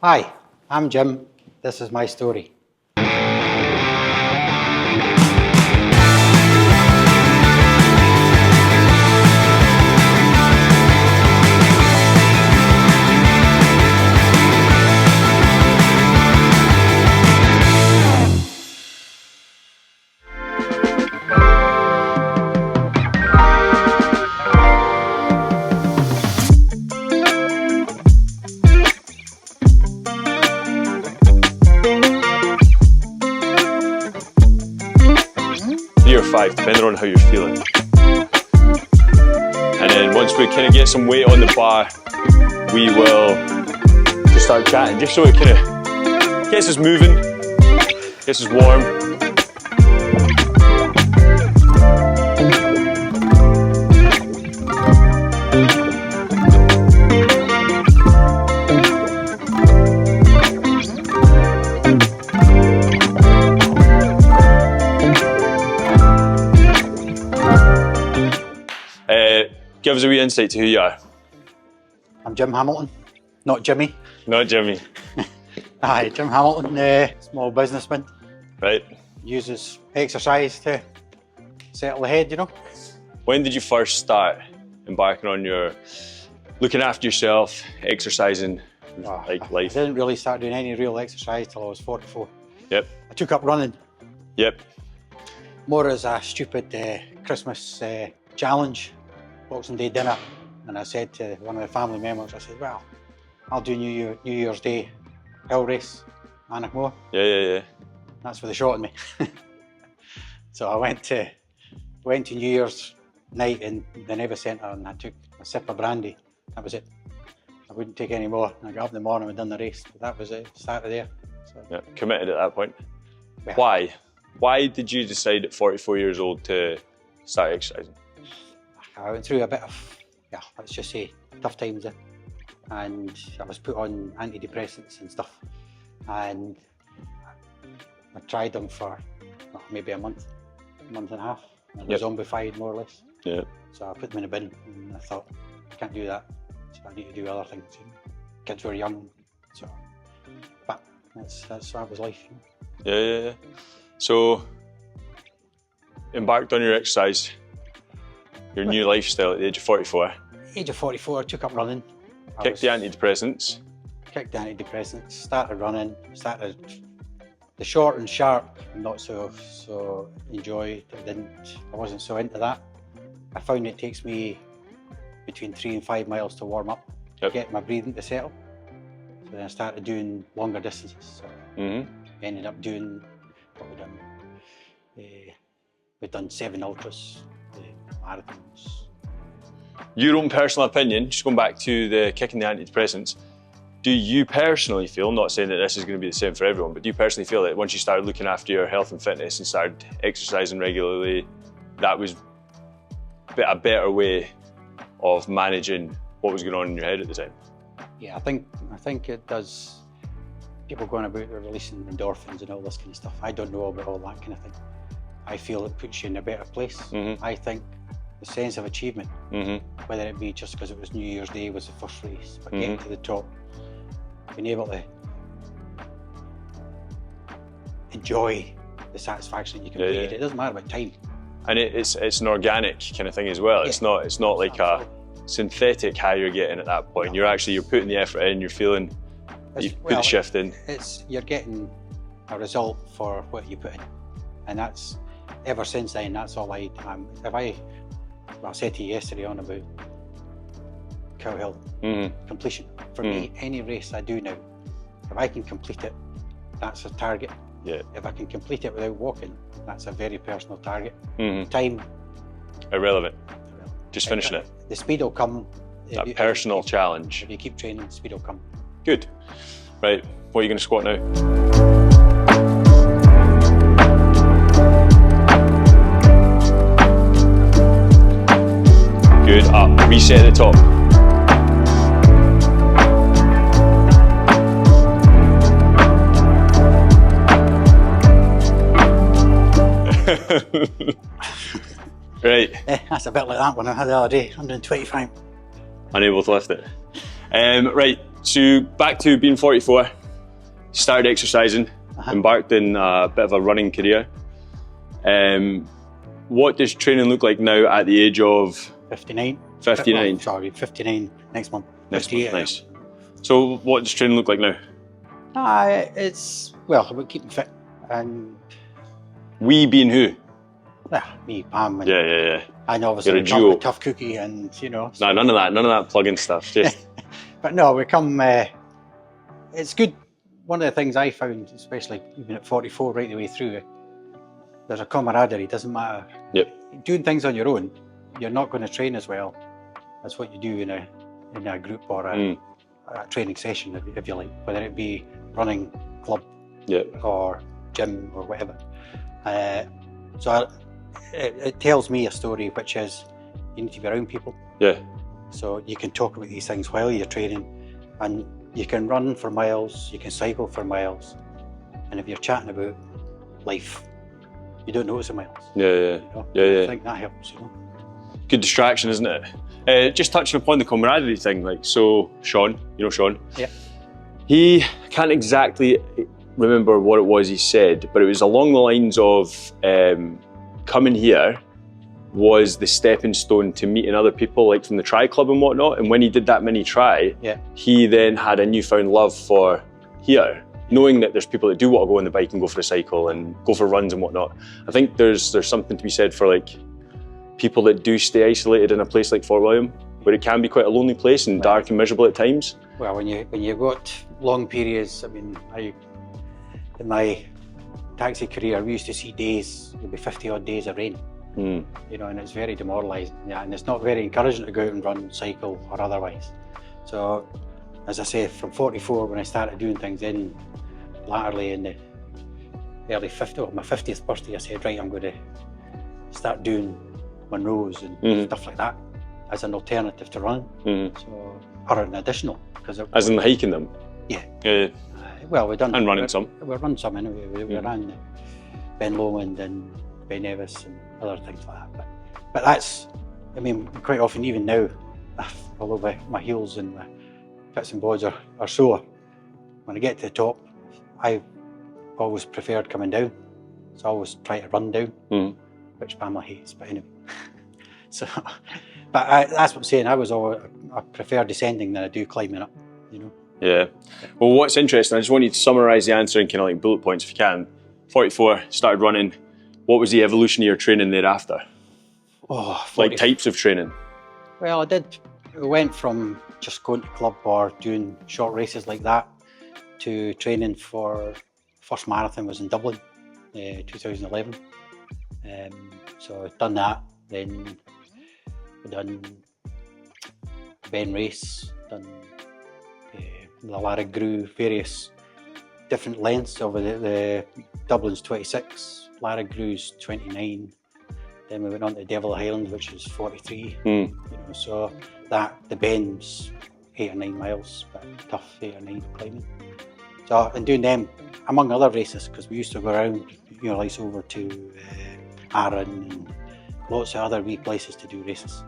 Hi, I'm Jim. This is my story. Or 5, depending on how you're feeling. And then once we kind of get some weight on the bar, we will just start chatting, just so it kind of gets us moving, gets us warm. Give us a wee insight to who you are. I'm Jim Hamilton, not Jimmy. Not Jimmy. Hi, Jim Hamilton, small businessman. Right. Uses exercise to settle the head, you know. When did you first start embarking on your looking after yourself, exercising, like life? I didn't really start doing any real exercise till I was 44. Yep. I took up running. Yep. More as a stupid Christmas challenge. Boxing Day dinner, and I said to one of the family members, I said, well, I'll do New Year's Day hill race, Anachmore. Yeah. That's where they shot at me. So I went to New Year's night in the Neva Centre, and I took a sip of brandy. That was it. I wouldn't take any more. I got up in the morning and done the race, but that was it. Started there. So, yeah, committed at that point. Well, Why? Why did you decide at 44 years old to start exercising? I went through a bit of, let's just say, tough times there. And I was put on antidepressants and stuff. And I tried them for maybe a month and a half. I was zombified, more or less. Yeah. So I put them in a bin, and I thought, I can't do that. So I need to do other things. Kids were young, so. But that was life. You know? Yeah. So, embarked on your exercise, your new lifestyle at the age of 44. Age of 44, I took up running. Kicked the antidepressants. Kicked the antidepressants, started running, started the short and sharp, not so enjoyed. I wasn't so into that. I found it takes me between 3 and 5 miles to warm up, to get my breathing to settle. So then I started doing longer distances. So ended up doing what we've done. We've done 7 ultras, marathons. Your own personal opinion, just going back to the kicking the antidepressants, do you personally feel, not saying that this is going to be the same for everyone, but do you personally feel that once you started looking after your health and fitness and started exercising regularly, that was a better way of managing what was going on in your head at the time? Yeah, I think it does. People going about releasing endorphins and all this kind of stuff. I don't know about all that kind of thing. I feel it puts you in a better place. I think the sense of achievement, whether it be just because it was New Year's Day was the first race, but getting to the top, being able to enjoy the satisfaction that you can create. It doesn't matter about time. And it's an organic kind of thing as well. It's not like a synthetic high you're getting at that point. You're putting the effort in, you're feeling, you put the shift in. You're getting a result for what you put in. And that's, ever since then, that's all I said to you yesterday on about Cow Hill, completion. For me, any race I do now, if I can complete it, that's a target. Yeah. If I can complete it without walking, that's a very personal target. Time, irrelevant. Just finishing it. The speed will come. That personal challenge. If you keep training, the speed will come. Good. Right, what are you going to squat now? Good, up, reset at the top. Right. That's a bit like that one I had the other day, 125. Unable to lift it. Right, So back to being 44, started exercising, embarked in a bit of a running career. What does training look like now at the age of 59. 59? Oh, sorry, 59 next month. Next month, nice. So what does training look like now? It's, well, about keeping fit and... We being who? Me, Pam, and, Yeah. and obviously You're a we come duo. with Tough Cookie and, you know. No, none of that plug-in stuff, just... But no, we come, it's good. One of the things I found, especially even at 44 right the way through, there's a camaraderie, doesn't matter. Yep. Doing things on your own, you're not going to train as well as what you do in a group or a training session, if you like, whether it be running club or gym or whatever. It tells me a story, which is you need to be around people. Yeah. So you can talk about these things while you're training, and you can run for miles, you can cycle for miles, and if you're chatting about life, you don't notice the miles. Yeah. I think that helps, you know. Good distraction, isn't it? Just touching upon the camaraderie thing, like, so Sean, you know Sean? Yeah. He can't exactly remember what it was he said, but it was along the lines of coming here was the stepping stone to meeting other people, like from the tri club and whatnot. And when he did that mini tri, he then had a newfound love for here, knowing that there's people that do want to go on the bike and go for a cycle and go for runs and whatnot. I think there's something to be said for like people that do stay isolated in a place like Fort William, where it can be quite a lonely place and dark and miserable at times. Well, when you've got long periods, I mean, in my taxi career, we used to see days, there'd be 50 odd days of rain. You know, and it's very demoralising, and it's not very encouraging to go out and run, cycle or otherwise. So, as I say, from 44 when I started doing things, then latterly in the early 50s, my 50th birthday, I said, right, I'm going to start doing Monroes and stuff like that as an alternative to running. So, or an additional, because as in hiking them. Yeah. Well, we've done and running some. We've run some anyway. We ran Ben Lomond and Ben Nevis and other things like that. But that's, I mean, quite often even now, although my heels and my pits and boards are sore, when I get to the top, I've always preferred coming down. So I always try to run down, which Pamela hates, but anyway. So, but that's what I'm saying. I prefer descending than I do climbing up, you know. Yeah. Well, what's interesting, I just want you to summarise the answer in kind of like bullet points if you can. 44, started running. What was the evolution of your training thereafter? Like types of training? Well, I went from just going to club or doing short races like that to training for first marathon was in Dublin, 2011. So I've done that, then I've done Ben Race, done the Larrigou, various different lengths of the Dublin's 26, Larrigou's 29. Then we went on to Devil Highland, which is 43. You know, so the Ben's 8 or 9 miles, but tough 8 or 9 climbing. So I've been doing them among other races because we used to go around, you know, like over to Arran and lots of other wee places to do races,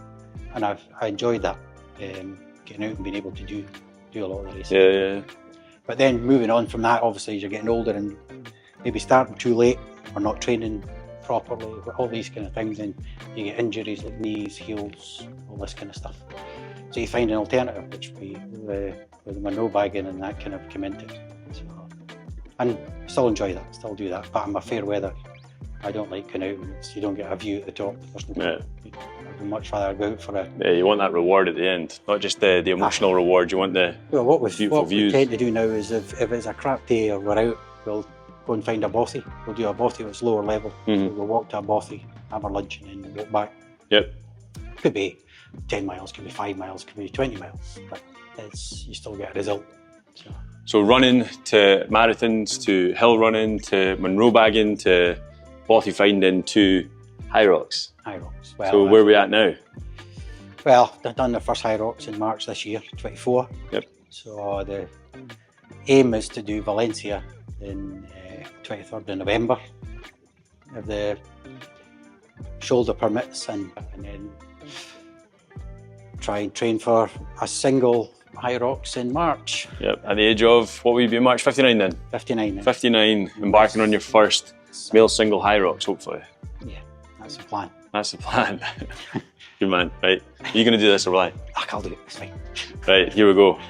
and I enjoyed that, getting out and being able to do a lot of the races. Yeah. But then moving on from that, obviously, as you're getting older and maybe starting too late or not training properly, all these kind of things, and you get injuries like knees, heels, all this kind of stuff. So you find an alternative, which with the Monroe bagging and that kind of come into it. So, and still enjoy that, still do that. But I'm a fair weather. I don't like going out and you don't get a view at the top. I'd much rather go out for a... Yeah, you want that reward at the end, not just the emotional reward, you want the beautiful views. What we tend to do now is if it's a crap day or we're out, we'll go and find a bothy. We'll do a bothy that's lower level. So we'll walk to a bothy, have our lunch and then walk back. Yep. Could be 10 miles, could be 5 miles, could be 20 miles, but you still get a result. So running to marathons, to hill running, to Monroe bagging, to bothy finding, to High Rocks. High Rocks. Well, so where are we at now? Well, I've done the first High Rocks in March this year, 24. Yep. So the aim is to do Valencia in 23rd of November, if the shoulder permits, and then try and train for a single High Rocks in March. Yep. At the age of, what will you be in March? 59 then? 59 then. 59, embarking on your first male single High Rocks, hopefully. Yeah, that's the plan. That's the plan. Good man. Right. Are you going to do this or will I? I'll do it, it's fine. Right, here we go.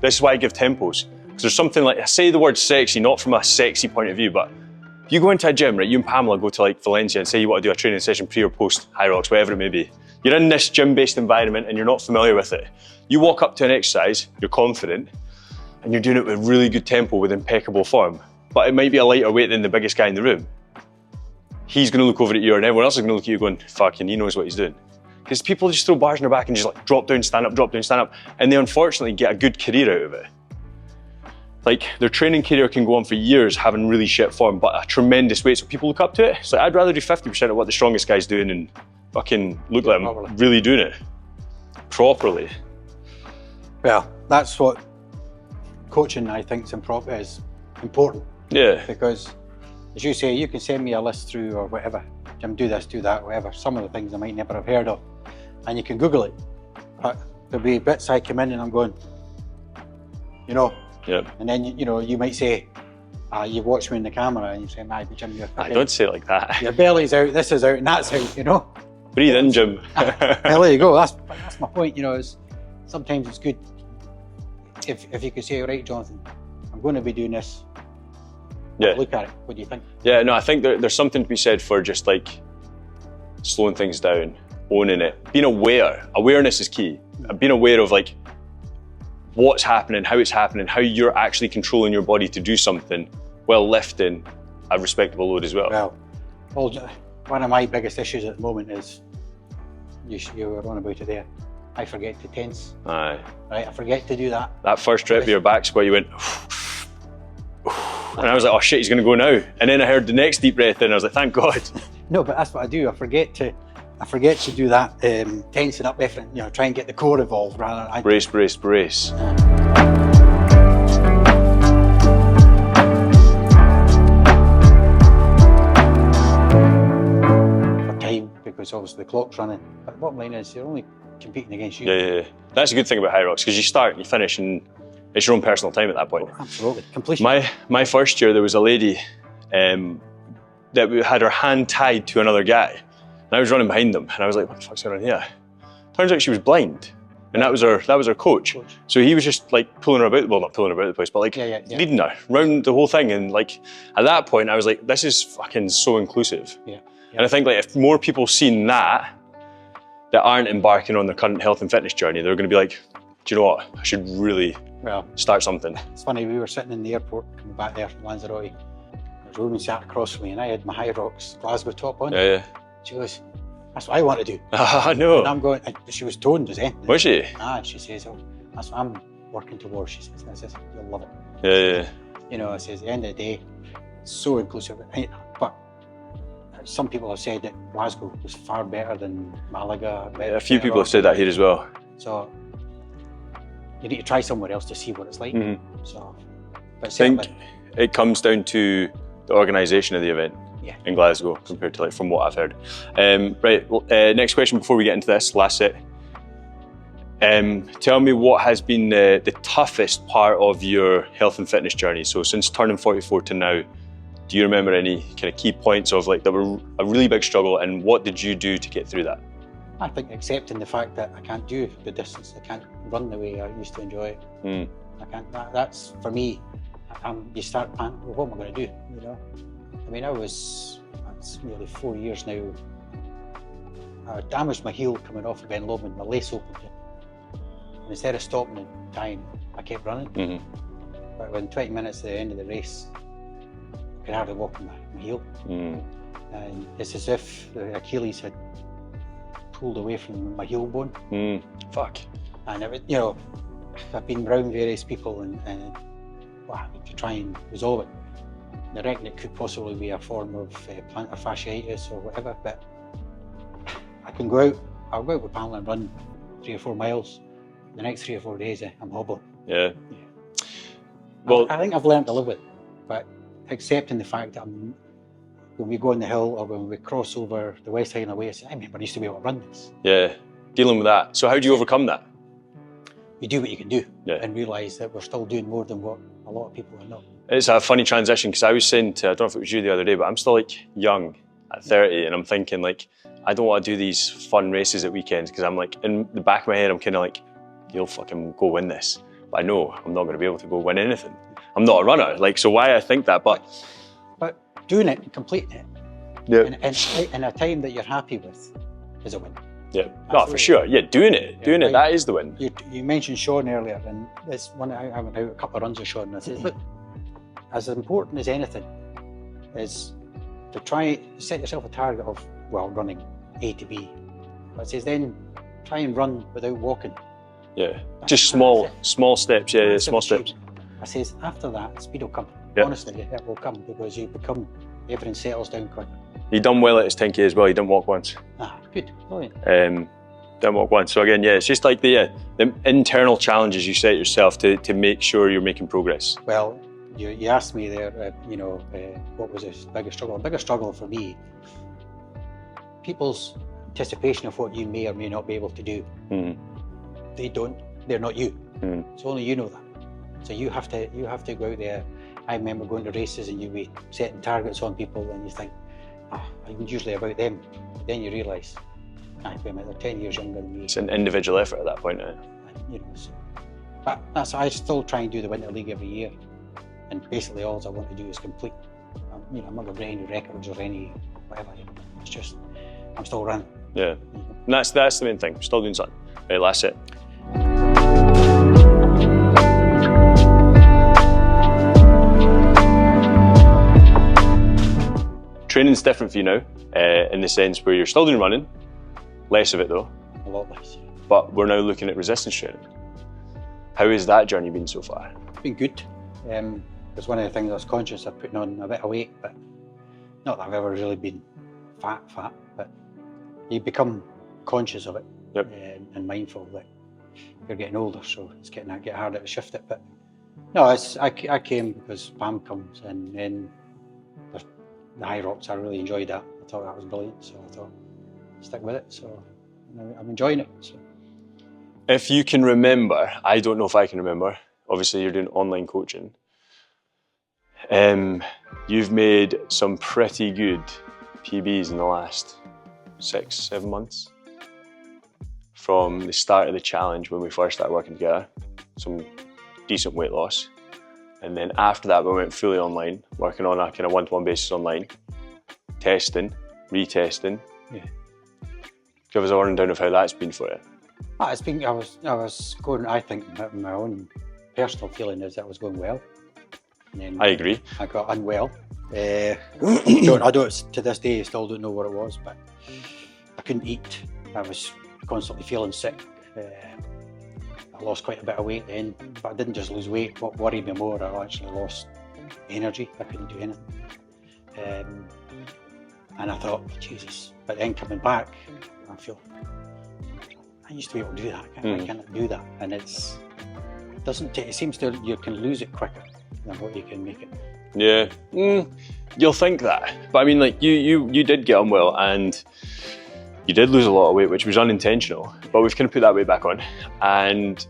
This is why I give tempos. Because there's something like, I say the word sexy, not from a sexy point of view, but if you go into a gym, right, you and Pamela go to like Valencia and say you want to do a training session pre or post High Rocks, whatever it may be. You're in this gym-based environment and you're not familiar with it. You walk up to an exercise, you're confident, and you're doing it with really good tempo, with impeccable form. But it might be a lighter weight than the biggest guy in the room. He's gonna look over at you and everyone else is gonna look at you going, fucking, he knows what he's doing. Because people just throw bars in their back and just like drop down, stand up, drop down, stand up, and they unfortunately get a good career out of it. Like their training career can go on for years having really shit form, but a tremendous weight, so people look up to it. So I'd rather do 50% of what the strongest guy's doing and fucking look like I'm really doing it properly. Well, that's what coaching I think is important. Yeah. Because as you say, you can send me a list through or whatever. Jim, do this, do that, whatever. Some of the things I might never have heard of. And you can Google it. But there'll be bits I come in and I'm going, you know. Yep. And then, you know, you might say, you watch me in the camera and you say, nah, but Jim, you're I don't say it like that. Your belly's out, this is out, and that's out, you know. Breathe in, Jim. Well, there you go. That's my point, you know, is sometimes it's good if you could say, right, Jonathan, I'm going to be doing this. Yeah. Look at it. What do you think? Yeah, no, I think there's something to be said for just like slowing things down, owning it, being aware. Awareness is key. Being aware of like what's happening, how you're actually controlling your body to do something while lifting a respectable load as well. Well, one of my biggest issues at the moment is, you were on about it there, I forget to tense. Aye. Right, I forget to do that. That first trip with your back squat, you went, and I was like, oh shit, he's gonna go now. And then I heard the next deep breath in, and I was like, thank God. No, but that's what I do. I forget to do that, tensing up everything, you know, try and get the core evolved rather than... Brace, brace, brace. For time, because obviously the clock's running. But the bottom line is, you're only competing against you. Yeah. That's a good thing about High Rocks, because you start and you finish and it's your own personal time at that point. Oh, absolutely, completion. My first year, there was a lady that had her hand tied to another guy. And I was running behind them and I was like, what the fuck's going on here? Turns out she was blind. And that was her coach. So he was just like pulling her about, well, not pulling her about the place, but like leading her around the whole thing. And like, at that point I was like, this is fucking so inclusive. Yeah. And I think like if more people seen that aren't embarking on their current health and fitness journey, they're going to be like, do you know what? I should really start something. It's funny, we were sitting in the airport coming back there from Lanzarote. There's a woman sat across from me and I had my High Rocks Glasgow top on. Yeah. She goes, that's what I want to do. I know. And I'm going, she was toned as anything. Was she? And she says, oh, that's what I'm working towards. She says, I says, you'll love it. Yeah. You know, I says, at the end of the day, it's so inclusive. But some people have said that Glasgow was far better than Malaga. A few people have said that here as well. So you need to try somewhere else to see what it's like. Mm-hmm. So, but I think it comes down to the organisation of the event in Glasgow compared to like from what I've heard. Right, next question before we get into this, last set. Tell me what has been the toughest part of your health and fitness journey. So since turning 44 to now, do you remember any kind of key points of like that were a really big struggle, and what did you do to get through that? I think accepting the fact that I can't do the distance, I can't run the way I used to enjoy it. I can't. That's for me. You start planning, well, what am I going to do? You know, I mean, that's nearly 4 years now. I damaged my heel coming off of Ben Lomond, my lace opened it. And instead of stopping and dying, I kept running. But within 20 minutes at the end of the race, I could hardly walk on my heel. And it's as if the Achilles had pulled away from my heel bone. Fuck. And you know, I've been around various people and to try and resolve it. I reckon it could possibly be a form of plantar fasciitis or whatever, but I can go out, I'll go out with Pamela and run 3 or 4 miles. The next 3 or 4 days, I'm hobbling. Yeah. Well, I think I've learned to live with it, but accepting the fact that when we go on the hill or when we cross over the West Highland Way, I say, I remember I used to be able to run this. yeah, dealing with that. So how do you overcome that? You do what you can do Yeah. and realise that we're still doing more than what a lot of people are not. It's a funny transition because I was saying to, I don't know if it was you the other day, but I'm still like young at 30 and I'm thinking like, I don't want to do these fun races at weekends because I'm like, in the back of my head, I'm kind of like, you'll fucking go win this. But I know I'm not going to be able to go win anything. I'm not a runner, like, so why I think that, but doing it and completing it in a time that you're happy with is a win. Yeah, no, for sure. Yeah, doing it, that is the win. You mentioned Sean earlier, and it's one I went out a couple of runs with Sean, and I said, look, as important as anything is to try set yourself a target of, well, running A to B. But it says then try and run without walking. Yeah, just small steps. Yeah, small steps. I says after that, speed will come. Yep. Honestly, it will come because everything settles down quicker. He done well at his 10k as well. He didn't walk once. Ah, good, brilliant. Didn't walk once. So again, yeah, it's just like the internal challenges you set yourself to make sure you're making progress. Well, you asked me there, what was the biggest struggle? The biggest struggle for me, people's anticipation of what you may or may not be able to do. Mm. They're not you. Mm. So only you know that. So you have to go out there. I remember going to races and you'd be setting targets on people and you think, it was usually about them. But then you realise, they're 10 years younger than me. It's an individual effort at that point. But I still try and do the Winter League every year. And basically all I want to do is complete. I'm not going to break any records or any whatever. It's just, I'm still running. Yeah, and that's the main thing. Still doing something. Right, last it. Training's different for you now, in the sense where you're still doing running, less of it though. A lot less. But we're now looking at resistance training. How has that journey been so far? It's been good. Because one of the things I was conscious of putting on a bit of weight, but not that I've ever really been fat, but you become conscious of it. Yep. And mindful that you're getting older, so it's getting harder to shift it. But no, I came because Pam comes, and then the High Rocks, I really enjoyed that. I thought that was brilliant, so I thought stick with it. So I'm enjoying it. So. If you can remember, I don't know if I can remember. Obviously, you're doing online coaching. You've made some pretty good PBs in the last 6-7 months. From the start of the challenge when we first started working together, some decent weight loss. And then after that, we went fully online, working on a kind of one-to-one basis online, testing, retesting. Yeah. Give us a rundown of how that's been for you. It's been. I was going. I think my own personal feeling is that I was going well. And then I agree. I got unwell. I don't. To this day, I still don't know what it was, but I couldn't eat. I was constantly feeling sick. I lost quite a bit of weight then, but I didn't just lose weight. What worried me more, I actually lost energy. I couldn't do anything. And I thought, Jesus. But then coming back, I feel, I used to be able to do that. I can't do that. And it seems to, you can lose it quicker than what you can make it. Yeah, you'll think that. But I mean, like, you did get unwell and you did lose a lot of weight, which was unintentional, but we've kind of put that weight back on. And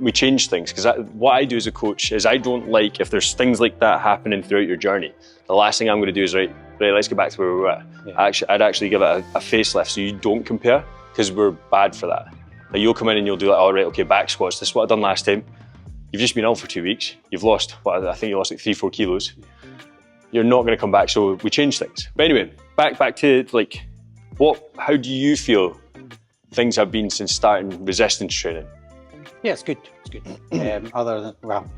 we change things, because what I do as a coach is I don't like if there's things like that happening throughout your journey. The last thing I'm going to do is, right, let's get back to where we were at. Yeah. I'd actually give it a facelift so you don't compare, because we're bad for that. Like, you'll come in and you'll do like, all right, okay, back squats, this is what I've done last time. You've just been ill for 2 weeks. You've lost, I think you lost like 3-4 kilos. You're not going to come back, so we change things. But anyway, back to like, how do you feel things have been since starting resistance training? Yeah, it's good. It's good. Other than, well,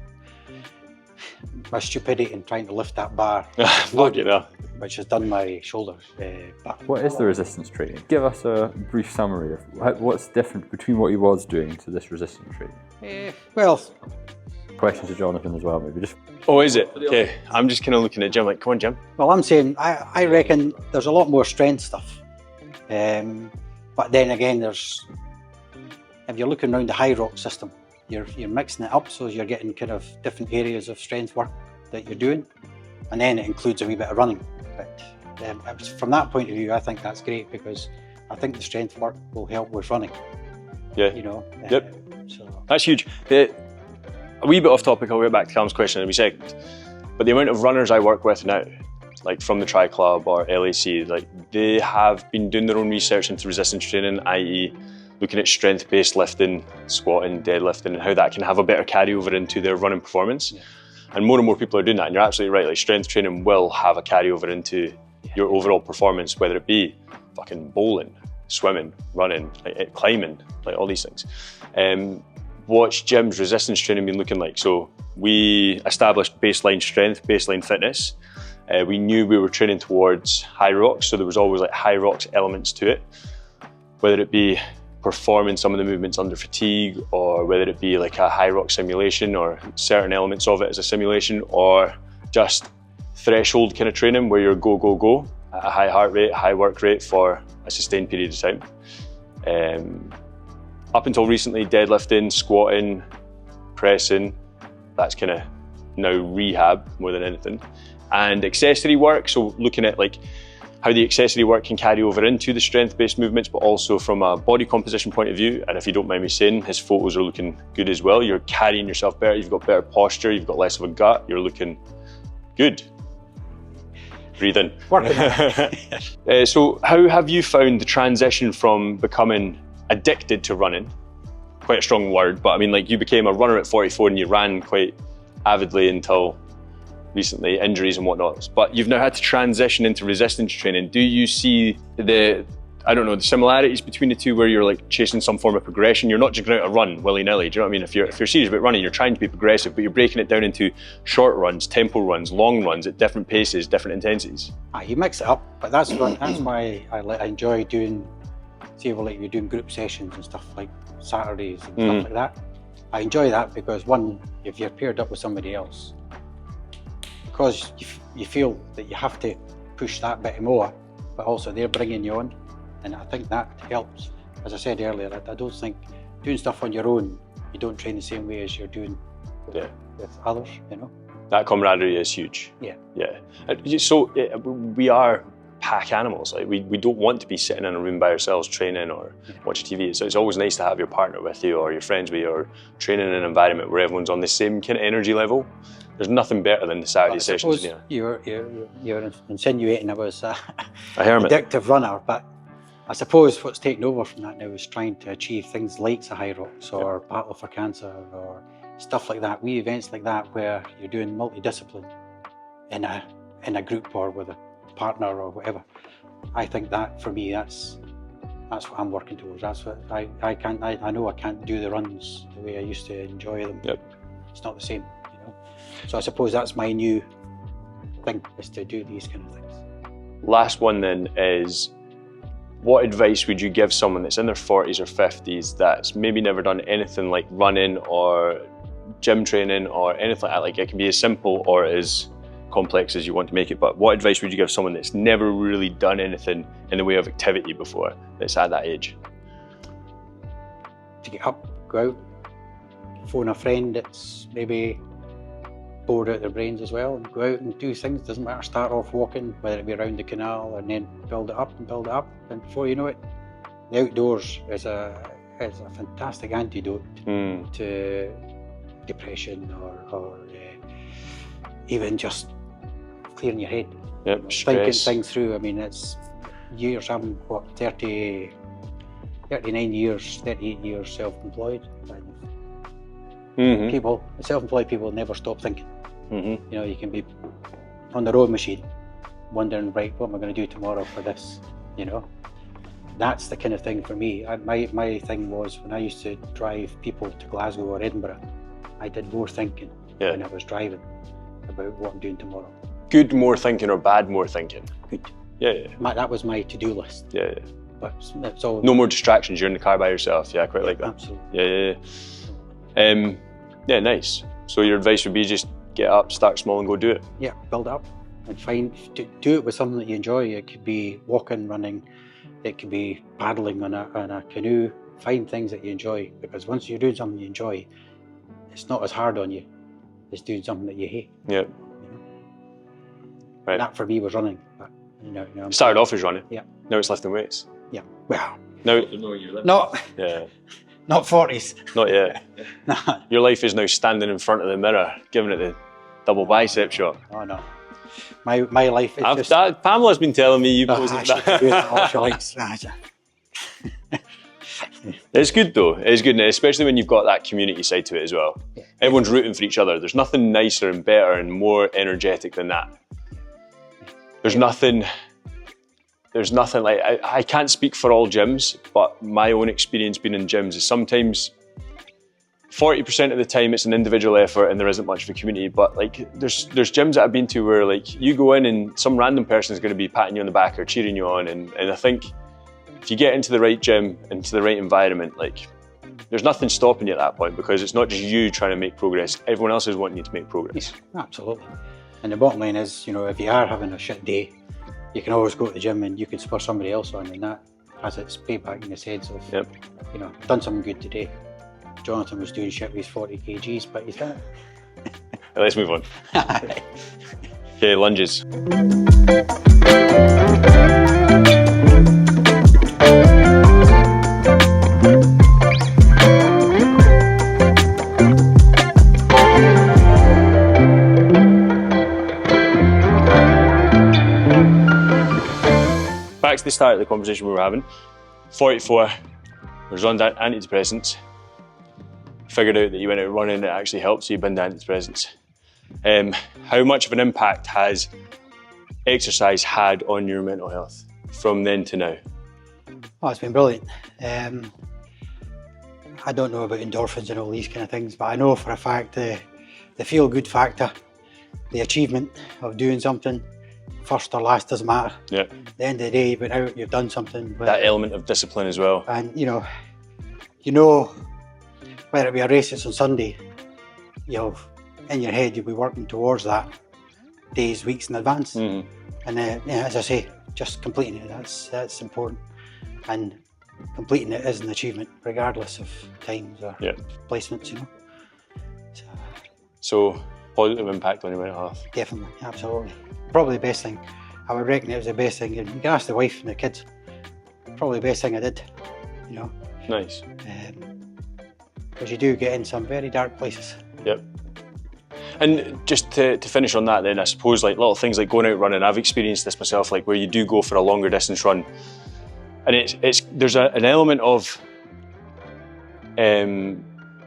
my stupidity in trying to lift that bar, which has done my shoulders back. What is the resistance training? Give us a brief summary of what's different between what he was doing to this resistance training. Well, question to Jonathan as well, maybe. Oh, is it? Okay, I'm just kind of looking at Jim like, come on, Jim. Well, I'm saying I reckon there's a lot more strength stuff. But then again, if you're looking around the high rock system, you're mixing it up, so you're getting kind of different areas of strength work that you're doing, and then it includes a wee bit of running. But from that point of view, I think that's great, because I think the strength work will help with running. Yeah. You know. Yep. So That's huge. A wee bit off topic, I'll get back to Callum's question in a wee second. But the amount of runners I work with now, like from the Tri Club or LAC, like they have been doing their own research into resistance training, i.e. looking at strength-based lifting, squatting, deadlifting, and how that can have a better carryover into their running performance. Yeah. And more people are doing that, and you're absolutely right, like strength training will have a carryover into your overall performance, whether it be fucking bowling, swimming, running, like, climbing, like all these things. What's Jim's resistance training been looking like? So we established baseline strength, baseline fitness. We knew we were training towards high rocks, so there was always like high rocks elements to it, whether it be performing some of the movements under fatigue, or whether it be like a high rock simulation or certain elements of it as a simulation, or just threshold kind of training where you're go at a high heart rate, high work rate for a sustained period of time. Up until recently, deadlifting, squatting, pressing, that's kind of now rehab more than anything. And accessory work, so looking at like how the accessory work can carry over into the strength-based movements, but also from a body composition point of view. And if you don't mind me saying, his photos are looking good as well. You're carrying yourself better, you've got better posture, you've got less of a gut, you're looking good. Breathe in. working. So how have you found the transition from becoming addicted to running? Quite a strong word, but I mean, like, you became a runner at 44 and you ran quite avidly until recently, injuries and whatnot, but you've now had to transition into resistance training. Do you see the similarities between the two, where you're like chasing some form of progression? You're not just going out to run willy-nilly, do you know what I mean? If you're serious about running, you're trying to be progressive, but you're breaking it down into short runs, tempo runs, long runs at different paces, different intensities. You mix it up, but that's why I enjoy doing, say, well, like you're doing group sessions and stuff like Saturdays and stuff like that. I enjoy that because, one, if you're paired up with somebody else, because you feel that you have to push that bit more, but also they're bringing you on, and I think that helps. As I said earlier, I don't think doing stuff on your own, you don't train the same way as you're doing with others, you know. That camaraderie is huge. Yeah. So we are pack animals. Like we don't want to be sitting in a room by ourselves training or watching TV. So it's always nice to have your partner with you or your friends with you, or training in an environment where everyone's on the same kind of energy level. There's nothing better than the Saturday sessions. You're insinuating I was a hermit. addictive runner, but I suppose what's taken over from that now is trying to achieve things like the High Rocks or Battle for Cancer or stuff like that. Wee events like that where you're doing multidiscipline in a group or with a partner or whatever. I think that for me, that's what I'm working towards. That's what I know I can't do the runs the way I used to enjoy them. Yep. It's not the same, you know. So I suppose that's my new thing, is to do these kind of things. Last one then is, what advice would you give someone that's in their 40s or 50s that's maybe never done anything like running or gym training or anything like that? Like, it can be as simple or as complex as you want to make it, but what advice would you give someone that's never really done anything in the way of activity before, that's at that age? To get up, go out, phone a friend that's maybe bored out their brains as well, and go out and do things. Doesn't matter, start off walking, whether it be around the canal, and then build it up, and before you know it, the outdoors is a fantastic antidote to depression or even just clearing your head. Yep, thinking stress. things through. I mean, it's years. I'm 39 years, 38 years self-employed. And self-employed people never stop thinking. You know, you can be on the rowing machine, wondering, right, what am I going to do tomorrow for this? You know, that's the kind of thing for me. My thing was, when I used to drive people to Glasgow or Edinburgh, I did more thinking when I was driving about what I'm doing tomorrow. Good more thinking or bad more thinking? Good. Yeah. That was my to-do list. Yeah. But it's all no more distractions. You're in the car by yourself. Yeah, I quite like that. Absolutely. Yeah, nice. So your advice would be just get up, start small, and go do it. Yeah, build up and do it with something that you enjoy. It could be walking, running, It could be paddling on a canoe. Find things that you enjoy, because once you're doing something you enjoy, it's not as hard on you as doing something that you hate. Yeah. You know? Right. And that for me was running. But, I'm Started off as running. Yeah. Now it's lifting weights. Yeah. Well, Now, not yeah, not 40s. not yet. No. Your life is now standing in front of the mirror, giving it the double bicep shot. Oh no. My life is Pamela's been telling me you Oh, posed actually, that. do it all she likes. It's good though. It's good, especially when you've got that community side to it as well. Yeah. Everyone's rooting for each other. There's nothing nicer and better and more energetic than that. There's nothing like, I can't speak for all gyms, but my own experience being in gyms is sometimes 40% of the time it's an individual effort and there isn't much of a community. But like there's gyms that I've been to where like you go in and some random person is going to be patting you on the back or cheering you on, and I think if you get into the right gym, into the right environment, like there's nothing stopping you at that point, because it's not just you trying to make progress, everyone else is wanting you to make progress. Yeah, absolutely. And the bottom line is, if you are having a shit day, you can always go to the gym and you can spur somebody else on, and that has its payback in the sense of, Yep. done something good today. Jonathan was doing shit with his 40 kgs, but he's done it. Let's move on. Okay, lunges. Back to the start of the conversation we were having. 44, was on antidepressants. Figured out that you went out running, it actually helped, so you binned antidepressants. How much of an impact has exercise had on your mental health from then to now? Oh, it's been brilliant. I don't know about endorphins and all these kind of things, but I know for a fact the feel-good factor, the achievement of doing something, first or last doesn't matter. Yeah. At the end of the day, you've been out, you've done something. That element of discipline as well. And whether it be a race that's on Sunday, in your head you'll be working towards that days, weeks in advance. Mm-hmm. And as I say, just completing it, that's important. And completing it is an achievement, regardless of times or placements, So, positive impact on your mental health. Definitely, absolutely. Probably the best thing. I would reckon it was the best thing. You can ask the wife and the kids. Probably the best thing I did, Nice. Because you do get in some very dark places. Yep. And just to finish on that then, I suppose like little things like going out running, I've experienced this myself, like where you do go for a longer distance run, and there's an element of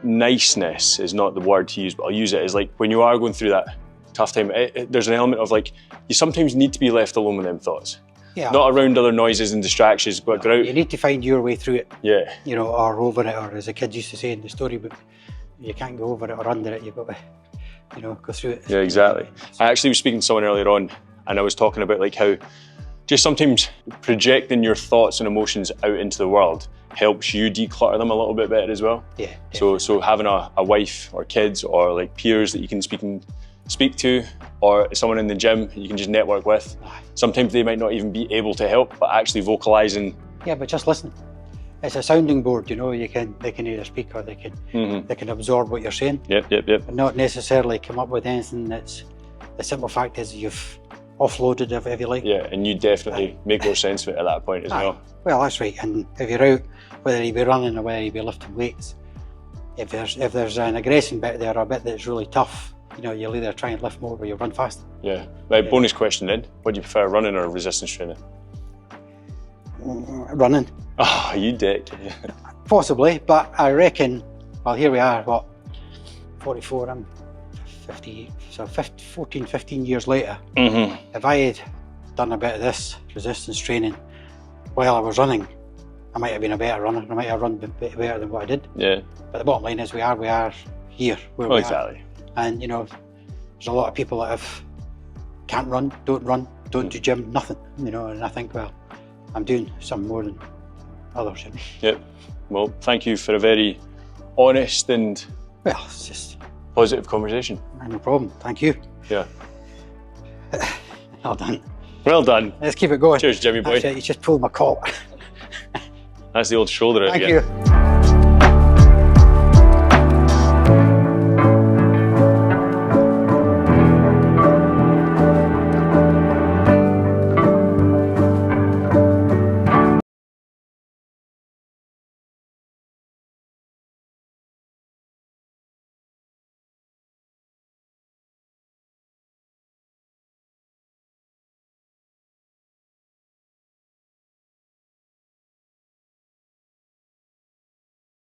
niceness is not the word to use, but I'll use it as like when you are going through that tough time, there's an element of like you sometimes need to be left alone with them thoughts. Yeah. Not around other noises and distractions, but go out. You need to find your way through it. Yeah. Or over it, or as the kids used to say in the storybook, you can't go over it or under it, you've got to, go through it. Yeah, exactly. I actually was speaking to someone earlier on, and I was talking about like how just sometimes projecting your thoughts and emotions out into the world helps you declutter them a little bit better as well. Yeah. So having a wife or kids or like peers that you can speak to, or someone in the gym you can just network with. Sometimes they might not even be able to help, but actually vocalising. Yeah, but just listen. It's a sounding board, they can either speak or they can absorb what you're saying. Yep. But not necessarily come up with anything that's, the simple fact is you've offloaded it, if you like. Yeah, and you definitely make more sense of it at that point as well. Well, that's right. And if you're out, whether you be running or whether you be lifting weights, if there's an aggression bit there or a bit that's really tough, you'll either try and lift more or you'll run faster. Yeah. Right, bonus question then. What do you prefer, running or resistance training? Running. Oh, you dick. Possibly, but I reckon, well, here we are, 44, I'm 50, so 14, 15 years later. Mm-hmm. If I had done a bit of this resistance training while I was running, I might have been a better runner. I might have run a bit better than what I did. Yeah. But the bottom line is we are here where we are. And there's a lot of people that can't run, don't do gym, nothing. And I think, well, I'm doing some more than others. Yep. Well, thank you for a very honest and it's just positive conversation. No problem. Thank you. Yeah. Well done. Well done. Let's keep it going. Cheers, Jimmy boy. Actually, you just pulled my collar. That's the old shoulder out Thank again. you.